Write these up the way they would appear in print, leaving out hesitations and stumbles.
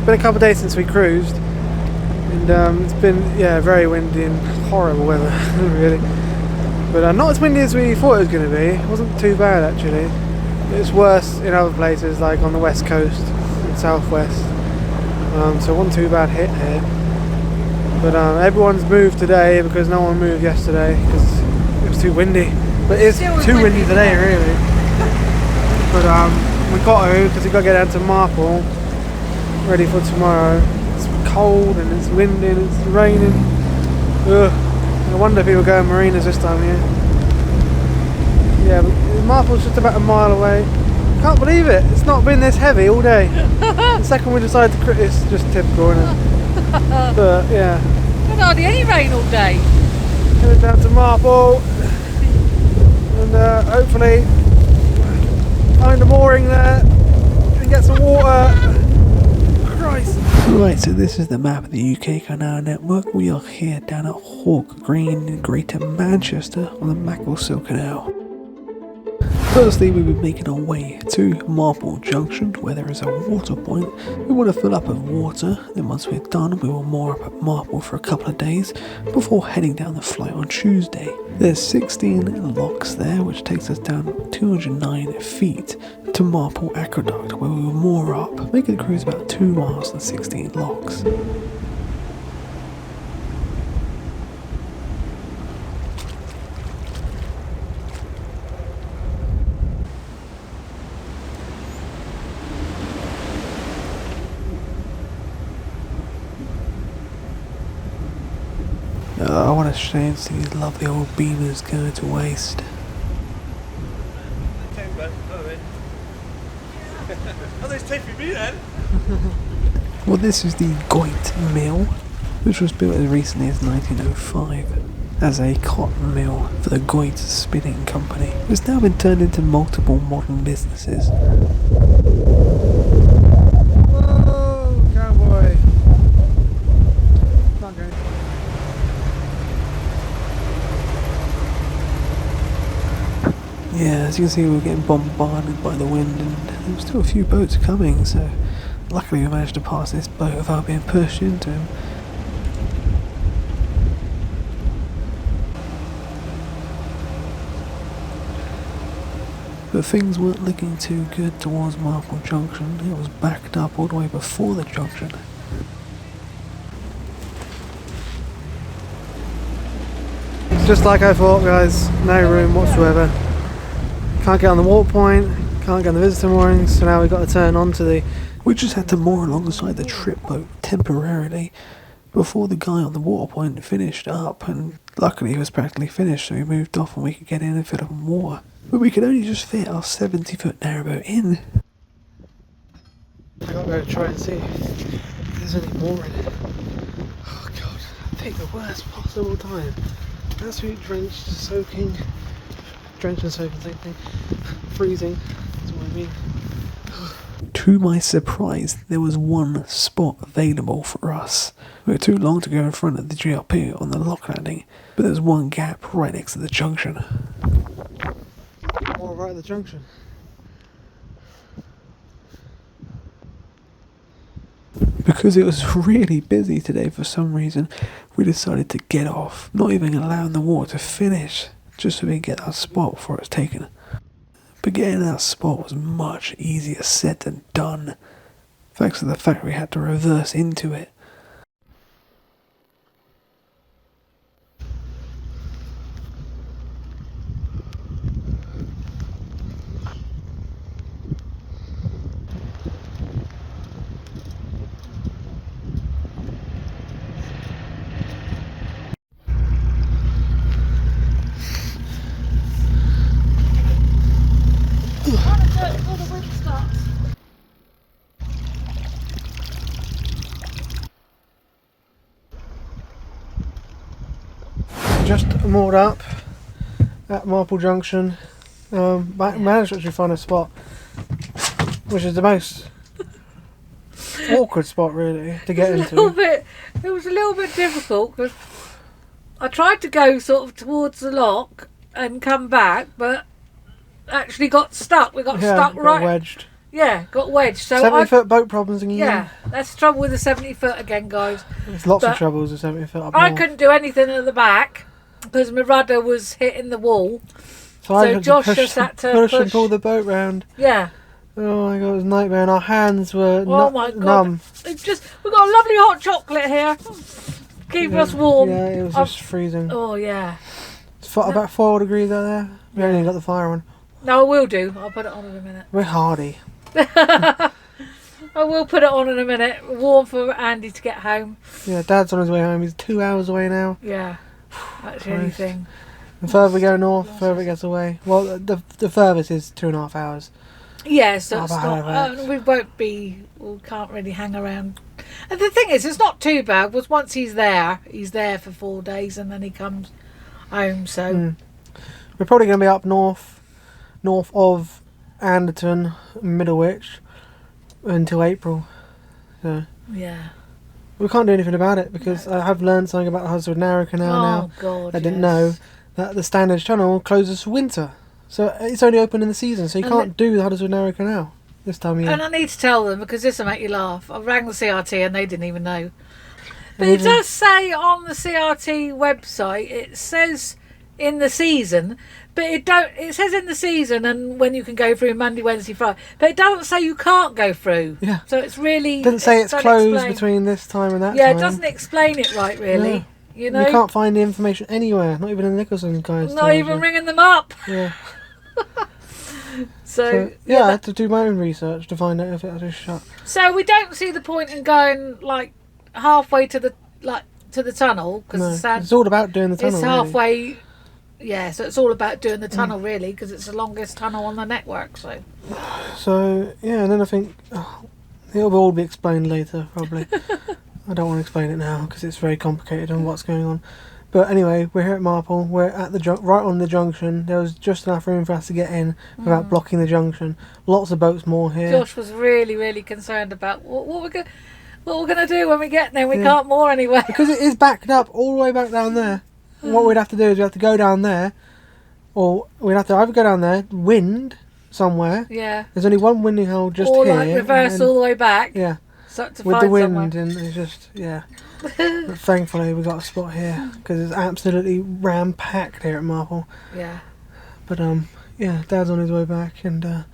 been a couple of days since we cruised, and it's been very windy and horrible weather, really. But not as windy as we thought it was going to be. It wasn't too bad actually. It's worse in other places, like on the west coast and southwest. So it wasn't too bad hit here. But everyone's moved today because no one moved yesterday because it was too windy. But it's too windy today, really. But we got to, because we got to get down to Marple, ready for tomorrow. It's cold and it's windy and it's raining. Ugh. I wonder if people go in marinas this time of year. Yeah, but Marple's just about a mile away. Can't believe it. It's not been this heavy all day. The second we decided to it's just typical, isn't it? But yeah. There's hardly any rain all day. Headed down to Marple and hopefully find a mooring there and get some water. Christ. Right, so this is the map of the UK Canal Network. We are here down at Hawke Green in Greater Manchester on the Macclesfield Canal. Firstly, we will be making our way to Marple Junction, where there is a water point. We want to fill up with water, then once we're done, we will moor up at Marple for a couple of days before heading down the flight on Tuesday. There's 16 locks there, which takes us down 209 feet to Marple Aqueduct, where we will moor up, making the cruise about 2 miles and 16 locks. I want to see these lovely old beamers going to waste. Well, this is the Goit Mill, which was built as recently as 1905 as a cotton mill for the Goit Spinning Company. It's now been turned into multiple modern businesses. Whoa, cowboy. Not going. Yeah, as you can see, we're getting bombarded by the wind, and there were still a few boats coming, so luckily we managed to pass this boat without being pushed into him. But things weren't looking too good towards Marple Junction. It was backed up all the way before the junction. Just like I thought, guys, no room whatsoever. Can't get on the water point, can't get on the visitor moorings, so now we've got to turn onto the... We just had to moor alongside the trip boat temporarily before the guy on the water point finished up, and luckily he was practically finished, so we moved off and we could get in and fill up on water. But we could only just fit our 70-foot narrowboat in. I've got to go try and see if there's any more in it. Oh god, I think the worst possible time. Absolutely drenched, soaking. Drenched and soaking, same thing. Freezing, that's what I mean. To my surprise, there was one spot available for us. We were too long to go in front of the GRP on the lock landing, but there's one gap right next to the junction. Oh, right at the junction. Because it was really busy today for some reason, we decided to get off, not even allowing the water to finish, just so we could get our spot before it was taken. But getting that spot was much easier said than done, thanks to the fact we had to reverse into it. Just moored up at Marple Junction. Managed to actually find a spot, which is the most awkward spot really to get into. It was a little bit difficult because I tried to go sort of towards the lock and come back, but actually got stuck. We got stuck right. Wedged. Yeah, got wedged. So 70-foot boat problems again. Yeah, that's the trouble with the 70-foot again, guys. There's lots of But troubles with 70-foot up I north. couldn't do anything at the back because my rudder was hitting the wall. So I had Josh to just had to push and push. pull the boat round. Yeah. Oh my god, it was a nightmare, and our hands were Oh my god. numb. We've got a lovely hot chocolate here. Keeping us warm. Yeah, it was just freezing. Oh yeah. It's about 4 degrees out there. We only got the fire on. No, I will do. I'll put it on in a minute. We're hardy. I will put it on in a minute. Warm for Andy to get home. Yeah, Dad's on his way home. He's 2 hours away now. Yeah. That's the only thing. The further we go north, the further it gets away. Well, the furthest is 2.5 hours. Yeah, so it's about not, we can't really hang around. And the thing is, it's not too bad, because once he's there for 4 days and then he comes home, so... We're probably going to be up north of Anderton, Middlewich, until April. So Yeah. we can't do anything about it, because I have learned something about the Huddersfield Narrow Canal now. Oh, God, I didn't know that the Standard Channel closes for winter. So it's only open in the season, so you can't do the Huddersfield Narrow Canal this time of year. And I need to tell them, because this will make you laugh. I rang the CRT and they didn't even know. But it does say on the CRT website, it says in the season, but it says in the season and when you can go through Monday, Wednesday, Friday, but it doesn't say you can't go through. Yeah. So it's really... It doesn't say it's closed between this time and that time. Yeah, it doesn't explain it right, really. No. You know? You can't find the information anywhere, not even in Nicholson's guys. Not even ringing them up. Yeah. So I had to do my own research to find out if it had just shut. So we don't see the point in going like halfway to the tunnel, because it's all about doing the tunnel. It's halfway. Really. Yeah, so it's all about doing the tunnel really, because it's the longest tunnel on the network. So and then I think it'll all be explained later probably. I don't want to explain it now because it's very complicated on what's going on. But anyway, we're here at Marple. We're at the right on the junction. There was just enough room for us to get in without blocking the junction. Lots of boats more here. Josh was really, really concerned about what we're going to do when we get there. We can't moor anyway because it is backed up all the way back down there. What we'd have to do is we have to go down there, or we'd have to either go down there, wind somewhere. Yeah. There's only one winding hole just or here. Or like reverse all the way back. Yeah. So to with find the wind, somewhere. and it's just But thankfully we got a spot here because it's absolutely ram-packed here at Marple. Yeah. But Dad's on his way back, and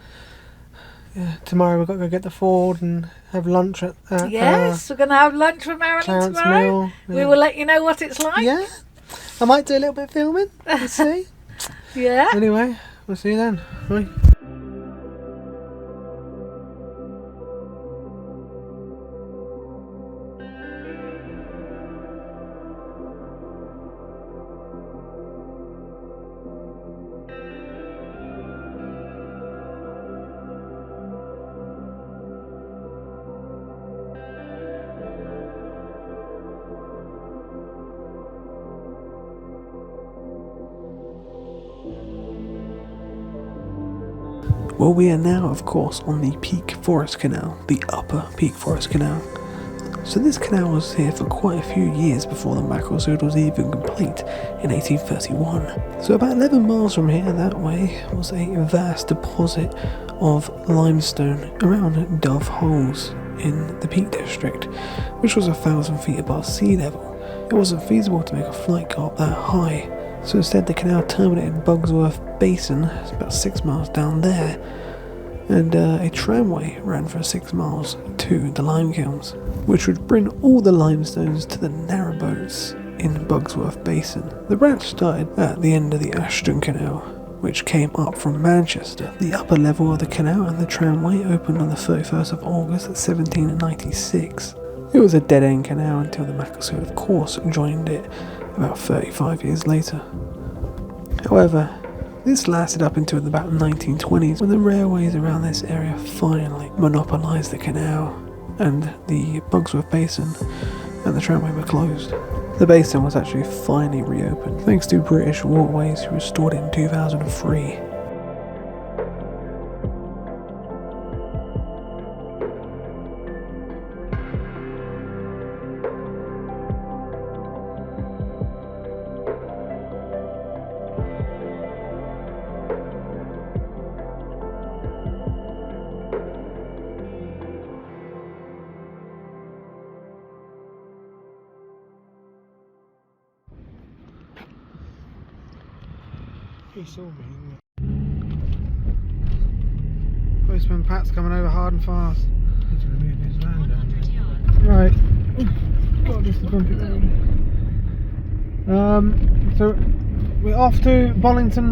tomorrow we've got to go get the Ford and have lunch at yes, we're going to have lunch with Marilyn Clarence tomorrow. Mill. Yeah. We will let you know what it's like. Yeah, I might do a little bit of filming. Let's see. Yeah. Anyway, we'll see you then. Bye. Well, we are now, of course, on the Peak Forest Canal, the Upper Peak Forest Canal. So this canal was here for quite a few years before the Macclesfield was even complete in 1831. So about 11 miles from here that way was a vast deposit of limestone around Dove Holes in the Peak District, which was 1,000 feet above sea level. It wasn't feasible to make a flight go up that high, so instead the canal terminated in Bugsworth Basin, it's about 6 miles down there, and a tramway ran for 6 miles to the lime kilns, which would bring all the limestones to the narrowboats in Bugsworth Basin. The branch started at the end of the Ashton Canal, which came up from Manchester. The upper level of the canal and the tramway opened on the 31st of August 1796. It was a dead-end canal until the Macclesfield, of course, joined it about 35 years later. However, this lasted up until about the 1920s, when the railways around this area finally monopolised the canal, and the Bugsworth Basin and the tramway were closed. The basin was actually finally reopened thanks to British Waterways, who restored it in 2003. He saw me. Postman Pat's coming over hard and fast. He's going to move his van down. Right. God, this is bumpy road. So we're off to Bollington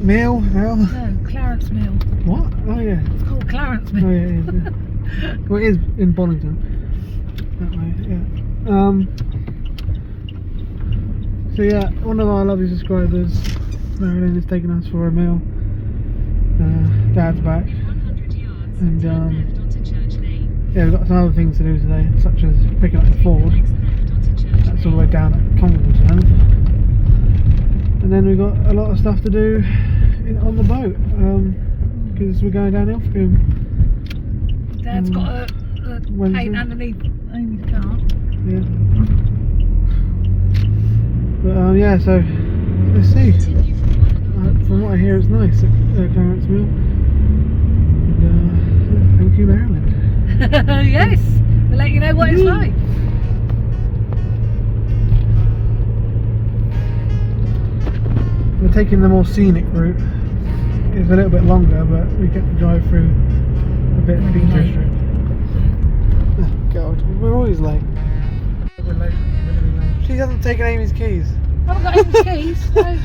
Mill now. No, Clarence Mill. What? Oh yeah. It's called Clarence Mill. Oh yeah, it is. Well, it is in Bollington. That way, yeah. So yeah, one of our lovely subscribers, Marilyn, is taking us for a meal. Dad's back, and yeah, we've got some other things to do today, such as picking up the Ford. That's all the way down at Congleton, and then we've got a lot of stuff to do on the boat because we're going down Ilfracombe. Dad's got a paint underneath Amy's car. Yeah. But yeah, so let's see. From what I hear, it's nice at Clarence Mill. And thank you, Marilyn. Yes, we'll let you know what it's like. We're taking the more scenic route. It's a little bit longer, but we get to drive through a bit of Peak District. Oh God, we're always late. We're late. Really late. She hasn't taken Amy's keys. I haven't got Amy's keys,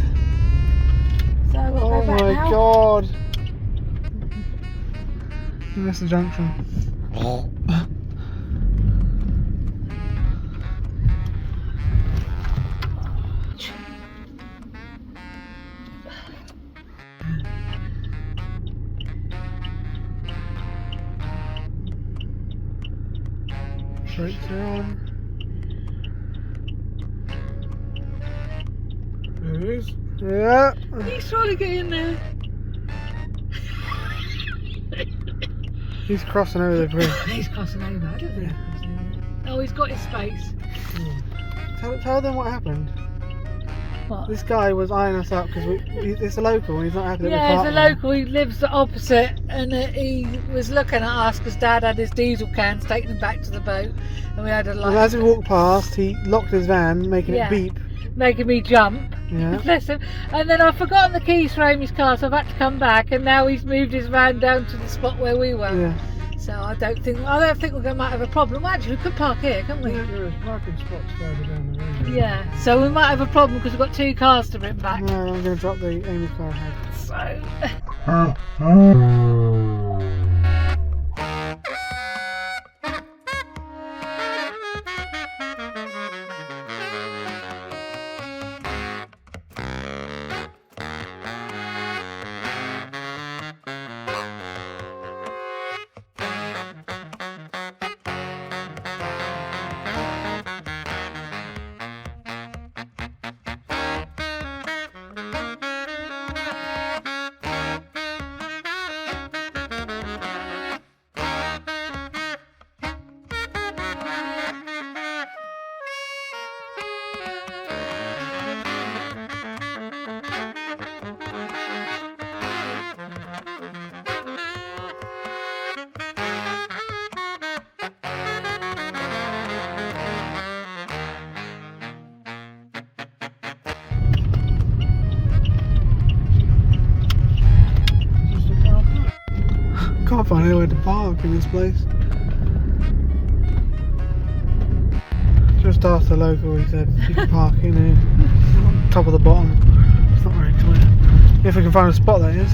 so we'll Oh go back my now. God. You missed the junction. Brakes are on. There it is. Yeah. He's trying to get in there. He's crossing over the bridge. He's crossing over, I don't think he's crossing over. Oh, he's got his space. Tell them what happened. What? This guy was eyeing us up because it's a local and he's not happy that Yeah, we're he's a parked there. local, he lives the opposite, and he was looking at us because Dad had his diesel cans, taking them back to the boat, and we had a And light. as we walked past, he locked his van, making Yeah. it beep. Making me jump. Yeah. Bless him. And then I've forgotten the keys for Amy's car, so I've had to come back, and now he's moved his van down to the spot where we were. Yeah. So I don't think we're going to might have a problem. Well, actually, we could park here, can't we? There's parking spots further down the road. Yeah. So we might have a problem because we've got two cars to bring back. No, I'm going to drop the Amy's car ahead. So. Can't find anywhere to park in this place. Just asked the local, he said you can park in here, top of the bottom. It's not very clear. If we can find a spot, that is.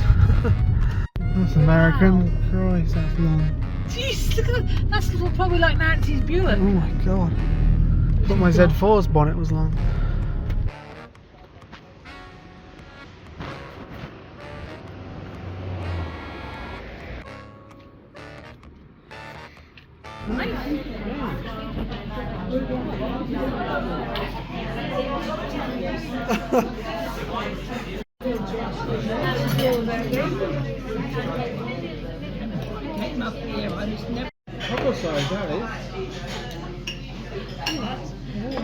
That's American. Christ, that's long. Jeez, look at that. That's probably like Nancy's Buick. Oh my God. I thought my Z4's bonnet was long. Proper size, that is.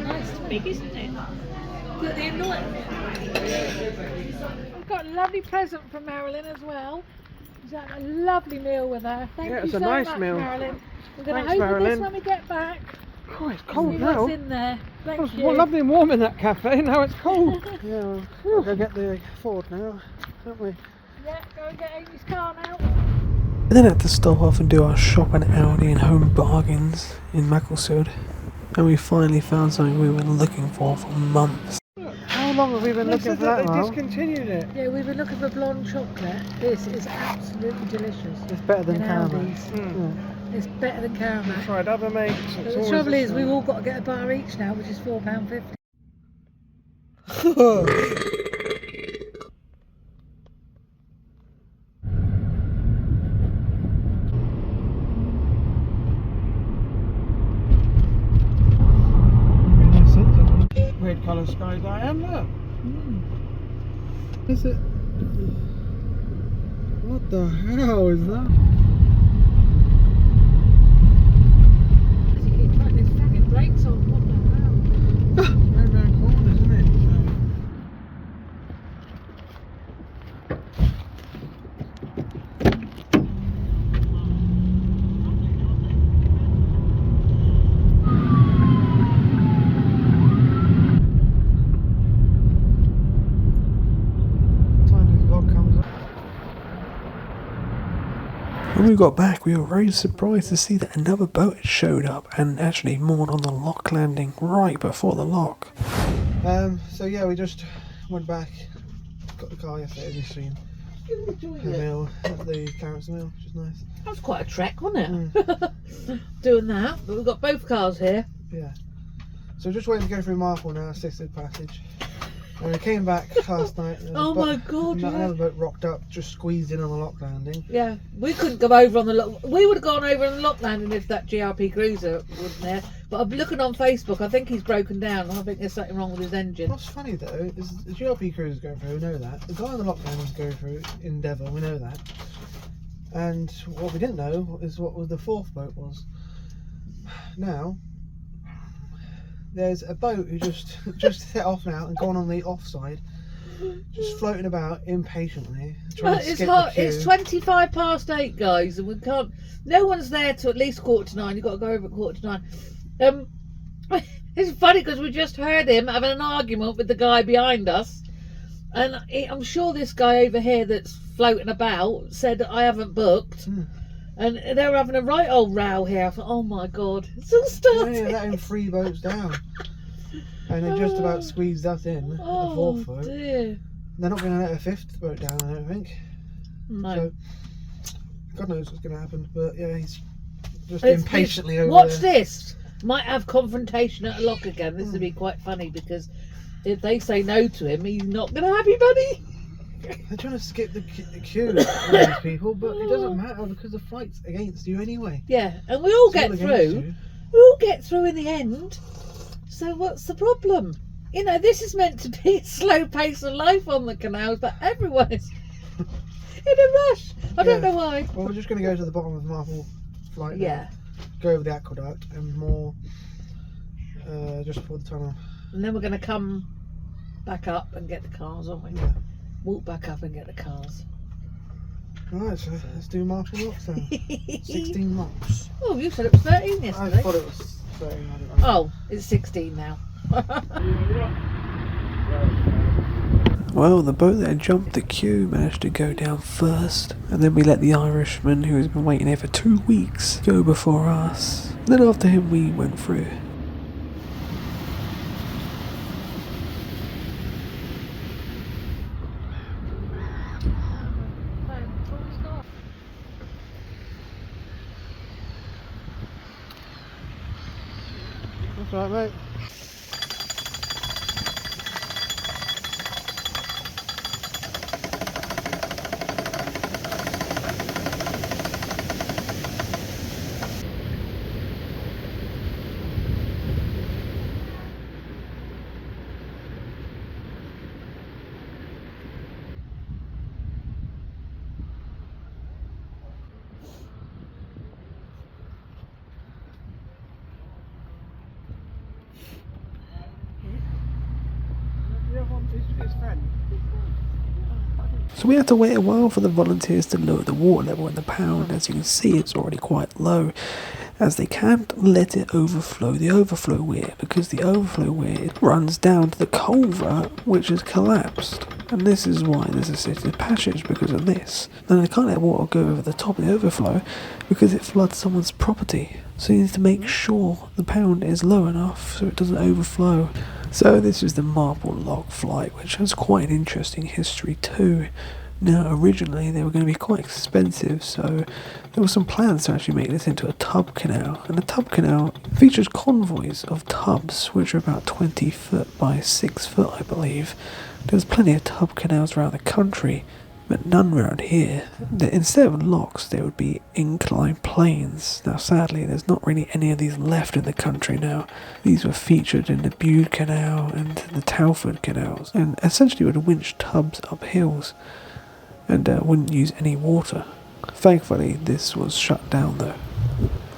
Nice, big, isn't it? Got the annoying. We've got a lovely present from Marilyn as well. She's had a lovely meal with her. Thank Yeah, you it's so a nice much, meal. Marilyn. We're going Thanks, to open Marilyn. this when we get back. Oh, it's See cold what's now. in there. Thank Well, you. lovely and warm in that cafe, now it's cold. Yeah, we'll go get the Ford now, don't we? Yeah, go and get Amy's car now. We then had to stop off and do our shop at Aldi and Home Bargains in Macclesfield, and we finally found something we were looking for months. How long have we been looking for that, They Marl? discontinued it. Yeah, we've been looking for blonde chocolate. This is absolutely delicious. It's better than In caramel. Aldi's. Mm. It's better than caramel. Tried other mates. But the trouble is, we've all got to get a bar each now, which is £4.50. Weird colour sky Diane, look. Is it? What the hell is that? You keep putting his fucking brakes on, what the hell? Right round corners, isn't it? Time this vlog comes up. When we got back, we were very surprised to see that another boat had showed up and actually moored on the lock landing right before the lock. So yeah, we just went back, got the car yesterday, as you've seen. The mill, at the Clarence Mill, which is nice. That was quite a trek, wasn't it? Doing that, but we've got both cars here. Yeah. So we're just waiting to go through Marple now, assisted passage. And we came back last night. And Oh my God, yeah. Another boat rocked up, just squeezed in on the lock landing. Yeah, we couldn't go over on the lock. We would have gone over on the lock landing if that GRP cruiser wasn't there. But I'm looking on Facebook. I think he's broken down. I think there's something wrong with his engine. What's funny though is the GRP cruise is going through. We know that. The guy on the lock landing is going through in Devon. We know that. And what we didn't know is what was the fourth boat was. Now there's a boat who just set off now and gone on the offside, just floating about impatiently. Trying to It's skip hot. the queue. It's 8:25, guys, and we can't. No one's there till at least 8:45. You've got to go over at 8:45. It's funny because we just heard him having an argument with the guy behind us, and I'm sure this guy over here that's floating about said that I haven't booked. And they were having a right old row here. I thought, oh my God, it's all started. Yeah, letting 3 boats down. And they just about squeezed us in, the Oh 4th boat. dear. They're not going to let a 5th boat down, I don't think. No. So, God knows what's going to happen. But yeah, he's just It's- impatiently over Watch there. this. Might have confrontation at a lock again. This would be quite funny because if they say no to him, he's not going to have you, buddy. They're trying to skip the queue, all these people, but it doesn't matter because the flight's against you anyway. Yeah, and we all It's all get against through. you. We all get through in the end. So what's the problem? You know, this is meant to be a slow pace of life on the canals, but everyone is in a rush. I don't Yeah. know why. Well, we're just going to go to the bottom of Marple flight now, Yeah, go over the aqueduct and more just before the tunnel. and then we're going to come back up and get the cars, aren't we? Yeah. Walk back up and get the cars. Right, so let's do Marple locks then. 16 locks. Oh, you said it was 13 I yesterday. thought it was 13. I don't know. Oh, it's 16 now. Well, the boat that had jumped the queue managed to go down first, and then we let the Irishman, who has been waiting here for 2 weeks, go before us. And then after him we went through. That's right, mate. His friend. So we had to wait a while for the volunteers to lower the water level in the pound. As you can see, it's already quite low. as they can't let it overflow the overflow weir, because the overflow weir runs down to the culvert which has collapsed. And this is why there's a silted passage, because of this. And they can't let water go over the top of the overflow because it floods someone's property. So you need to make sure the pound is low enough so it doesn't overflow. So this is the Marple log flight, which has quite an interesting history too. Now, originally they were going to be quite expensive, so there were some plans to actually make this into a tub canal. And the tub canal features convoys of tubs, which are about 20 foot by 6 foot, I believe. There's plenty of tub canals around the country, but none around here. Instead of locks, there would be inclined planes. Now, sadly, there's not really any of these left in the country now. These were featured in the Bude Canal and the Telford canals, and essentially would winch tubs up hills, and wouldn't use any water. Thankfully, this was shut down though.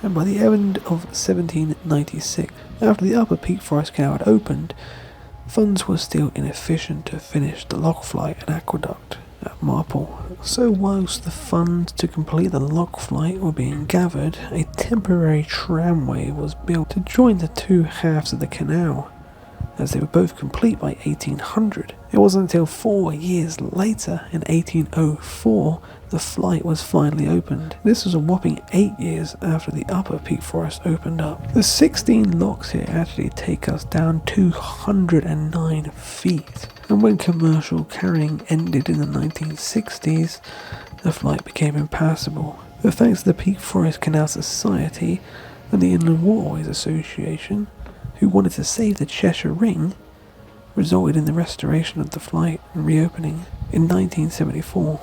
And by the end of 1796, after the Upper Peak Forest Canal had opened, funds were still inefficient to finish the lock flight and aqueduct at Marple. So whilst the funds to complete the lock flight were being gathered, a temporary tramway was built to join the two halves of the canal, as they were both complete by 1800. It wasn't until 4 years later, in 1804, the flight was finally opened. This was a whopping 8 years after the Upper Peak Forest opened up. The 16 locks here actually take us down 209 feet. And when commercial carrying ended in the 1960s, the flight became impassable. But thanks to the Peak Forest Canal Society and the Inland Waterways Association, who wanted to save the Cheshire Ring, resulted in the restoration of the flight and reopening in 1974.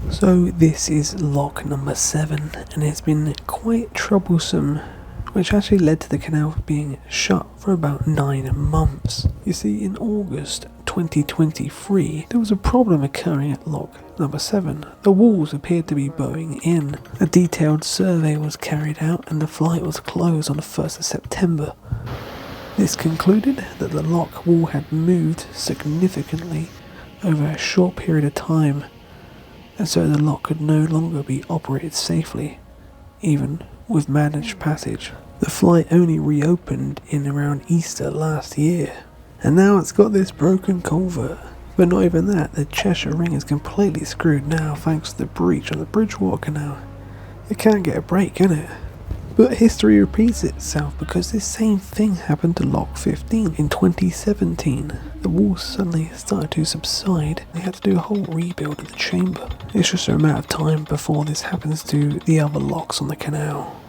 So this is lock number 7, and it's been quite troublesome, which actually led to the canal being shut for about 9 months. You see, in August 2023, there was a problem occurring at lock number 7. The walls appeared to be bowing in. A detailed survey was carried out and the flight was closed on the 1st of September. This concluded that the lock wall had moved significantly over a short period of time, and so the lock could no longer be operated safely, even with managed passage. The flight only reopened in around Easter last year, and now it's got this broken culvert. But not even that, the Cheshire Ring is completely screwed now thanks to the breach on the Bridgewater Canal. It can't get a break, can it? But history repeats itself because this same thing happened to Lock 15 in 2017. The walls suddenly started to subside. They had to do a whole rebuild of the chamber. It's just a matter of time before this happens to the other locks on the canal.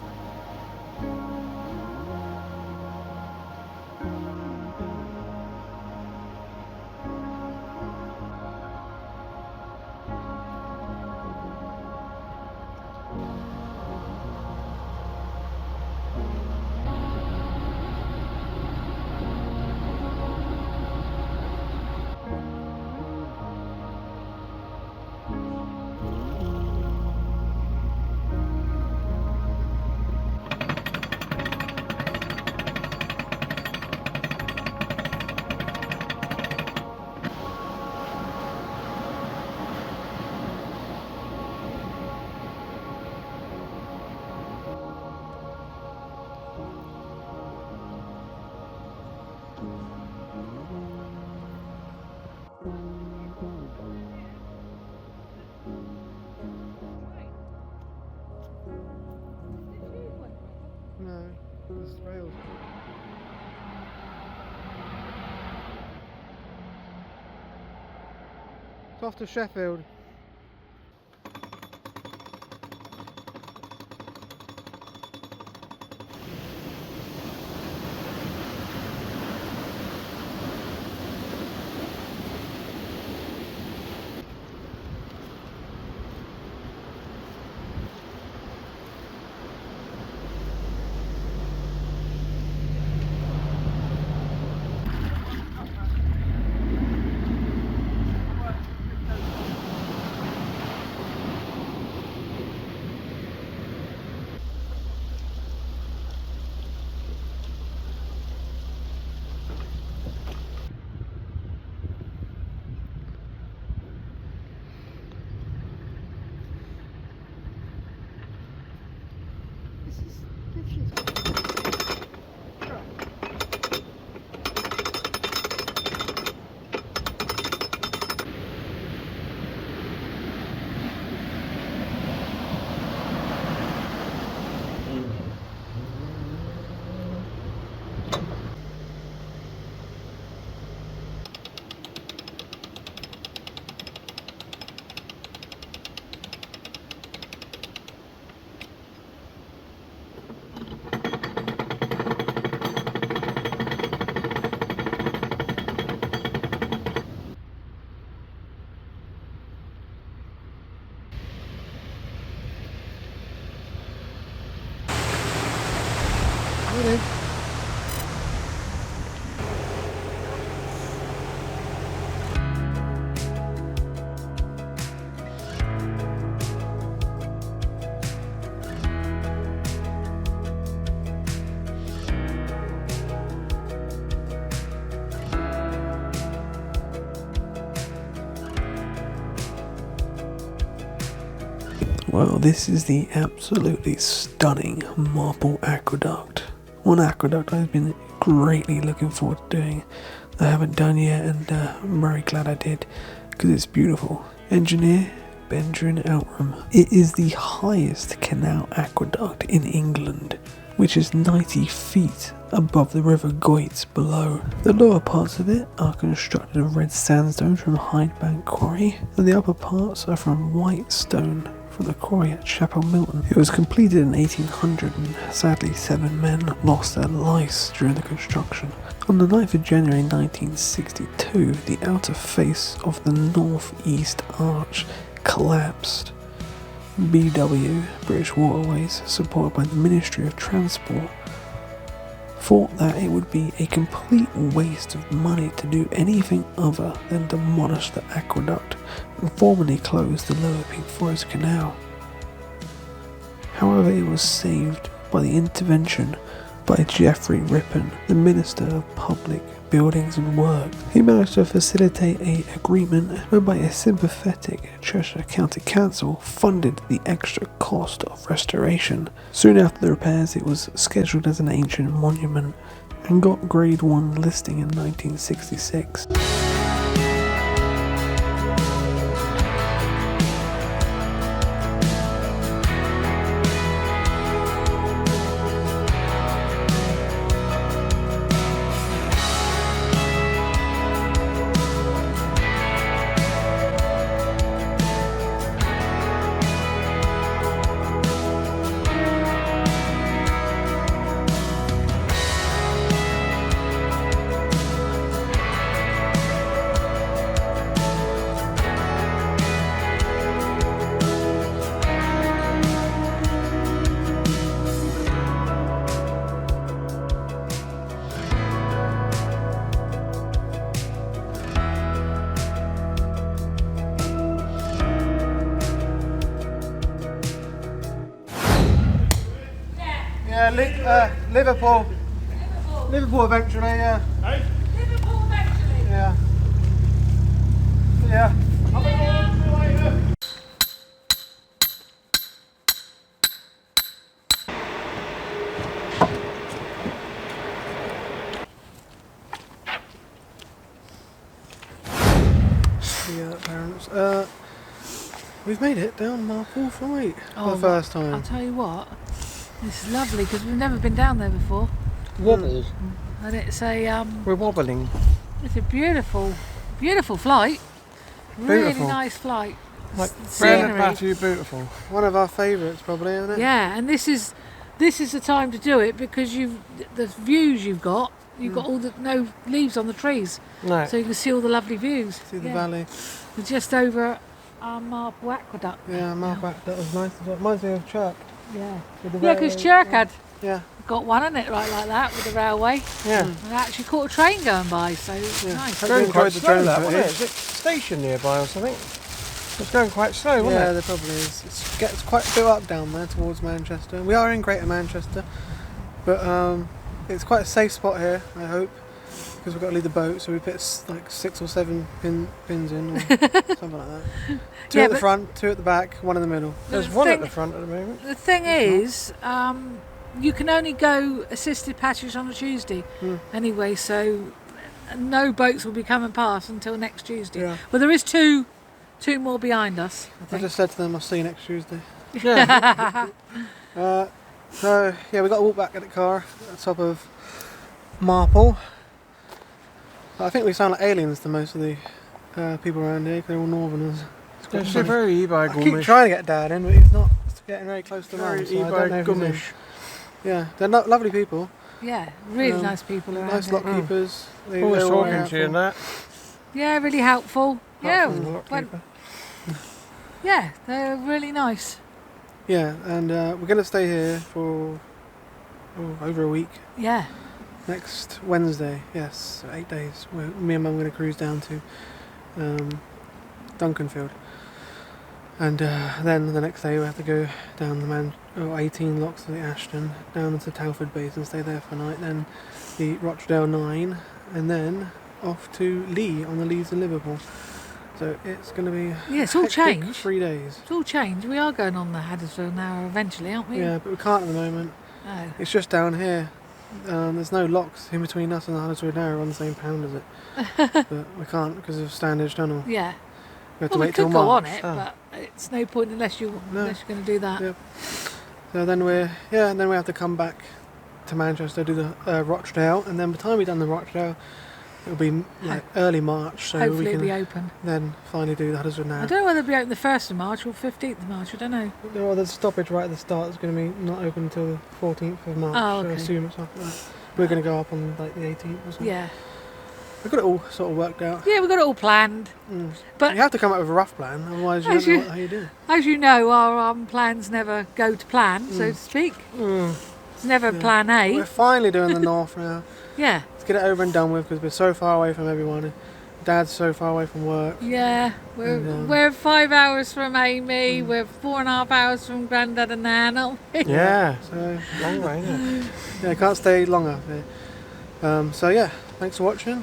No, it's rails. It's off to Sheffield. Really? Well, this is the absolutely stunning Marple aqueduct. One aqueduct I've been greatly looking forward to doing. I haven't done yet, and I'm very glad I did because it's beautiful. Engineer Benjamin Outram. It is the highest canal aqueduct in England, which is 90 feet above the River Goyt below. The lower parts of it are constructed of red sandstone from Hydebank Quarry, and the upper parts are from white stone from the quarry at Chapel Milton. It was completed in 1800 and sadly 7 men lost their lives during the construction. On the 9th of January 1962, the outer face of the northeast arch collapsed. BW, British Waterways, supported by the Ministry of Transport, thought that it would be a complete waste of money to do anything other than demolish the aqueduct and formally close the Lower Peak Forest Canal. However, it was saved by the intervention by Geoffrey Rippon, the Minister of Public Buildings and Works. He managed to facilitate an agreement whereby a sympathetic Cheshire County Council funded the extra cost of restoration. Soon after the repairs, it was scheduled as an ancient monument and got Grade 1 listing in 1966. Yeah, Liverpool. Liverpool eventually, yeah. Liverpool eventually. Yeah. Yeah. Yeah, parents. We've made it down Marple Flight for the first time. I'll tell you what, this is lovely because we've never been down there before, Wobbles. and it's a We're wobbling. it's a beautiful flight. Really Beautiful. nice flight. Like The Brenda scenery. Patty, beautiful. One of our favourites, probably, isn't it? Yeah, and this is the time to do it because the views you've got all the no leaves on the trees, No. so you can see all the lovely views. See the Yeah. valley. We're just over our Marple aqueduct. Yeah, Marple. That was nice. It reminds me of Chirk. Yeah, With the yeah, because railway. Chirk had Yeah. got one in it right like that with the railway, Yeah. and I actually caught a train going by, so it was Yeah. nice. Hope Going you quite enjoyed the slow, drone that, footage. wasn't it? Is it station nearby or something? It's going quite slow, wasn't Yeah, it? there probably is. It gets quite a bit up down there towards Manchester. We are in Greater Manchester, but it's quite a safe spot here, I hope, because we've got to leave the boat, so we put like 6 or 7 pins in, or something like that. 2 Yeah, at the but- front, 2 at the back, 1 in the middle. There's The one at thing- the front at the moment. The thing is, you can only go assisted passage on a Tuesday anyway, so no boats will be coming past until next Tuesday. Yeah. Well, there is two more behind us, I I think. just said to them, I'll see you next Tuesday. Yeah. So, yeah, we got to walk back at the car at the top of Marple. I think we sound like aliens to most of the people around here, 'cause they're all northerners. It's quite It's funny. very e-by I keep Gumish. trying to get Dad in, but he's not getting very close to Very mum, so I e-by don't know if he's in. Gumish. Yeah, they're lovely people. Yeah, really Um, nice people around Nice here. lock keepers. Always they're all talking to you and helpful. that. Yeah, really helpful. Yeah, Apart from the lock went- keeper. yeah, they're really nice. Yeah, and we're going to stay here for over a week. Yeah, Next Wednesday, yes, so 8 days. Me and Mum are going to cruise down to Duncanfield. And then the next day we have to go down the 18 locks to the Ashton, down to Telford Base and stay there for a night. Then the Rochdale 9, and then off to Lee on the Leeds and Liverpool. So it's going to be yeah, it's all hectic changed. 3 days. It's all changed. We are going on the Huddersfield now eventually, aren't we? Yeah, but we can't at the moment. Oh. It's just down here. There's no locks in between us and the Huddersfield Narrow on the same pound as it. But we can't because of Standage Tunnel. Yeah. We have Well, to we wait till could go on March. it, Oh. but it's no point unless you're going to do that. Yeah. So then and then we have to come back to Manchester, do the Rochdale, and then by the time we've done the Rochdale, it'll be like early March, so Hopefully we it'll can be open. then finally do the Huddersfield I Narrow. don't know whether it'll be open the 1st of March or 15th of March. I don't know. Well, there's a stoppage right at the start. It's going to be not open until the 14th of March. Oh, So I okay. assume it's after that. We're going to go up on like the 18th or something. Yeah. We've got it all sort of worked out. Yeah, we've got it all planned. Mm. But You have to come up with a rough plan, otherwise you As don't know you- how you do. as you know, our plans never go to plan, so to speak. Mm. It's never plan A. We're finally doing the north now. Yeah. Let's get it over and done with because we're so far away from everyone. And Dad's so far away from work. Yeah. We're 5 hours from Amy. We're 4.5 hours from Grandad and Nan. aren't we? Yeah. So Long way, isn't it? yeah, can't stay long up here. So yeah, thanks for watching.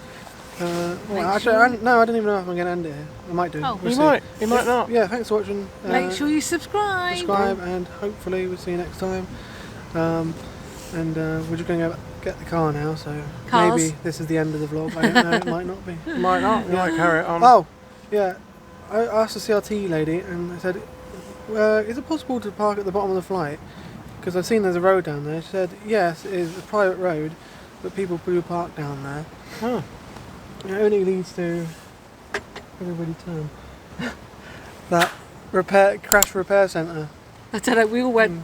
Actually, I don't even know if I'm going to end it here. I might do. Oh. We'll You see. might. You might not. Yeah, thanks for watching. Make sure you subscribe. Subscribe, and hopefully we'll see you next time. We're just going to go get the car now, so Cars. maybe this is the end of the vlog. I don't know, it might not be. You might not. You might carry it on. Oh, yeah. I asked the CRT lady and I said, is it possible to park at the bottom of the flight? Because I've seen there's a road down there. She said, yes, it is a private road, but people do park down there. Oh. It only leads to, everybody turn, that crash repair centre. I don't know, we all went.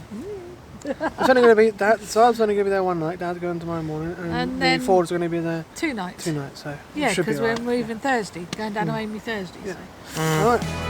It's only going to be that. Saab's only going to be there one night. Dad's going tomorrow morning, and then the Ford's going to be there 2 nights. 2 nights. So Yeah, it should be because we're alright. moving Thursday, going down to Amy Thursday. Yeah. So. All right.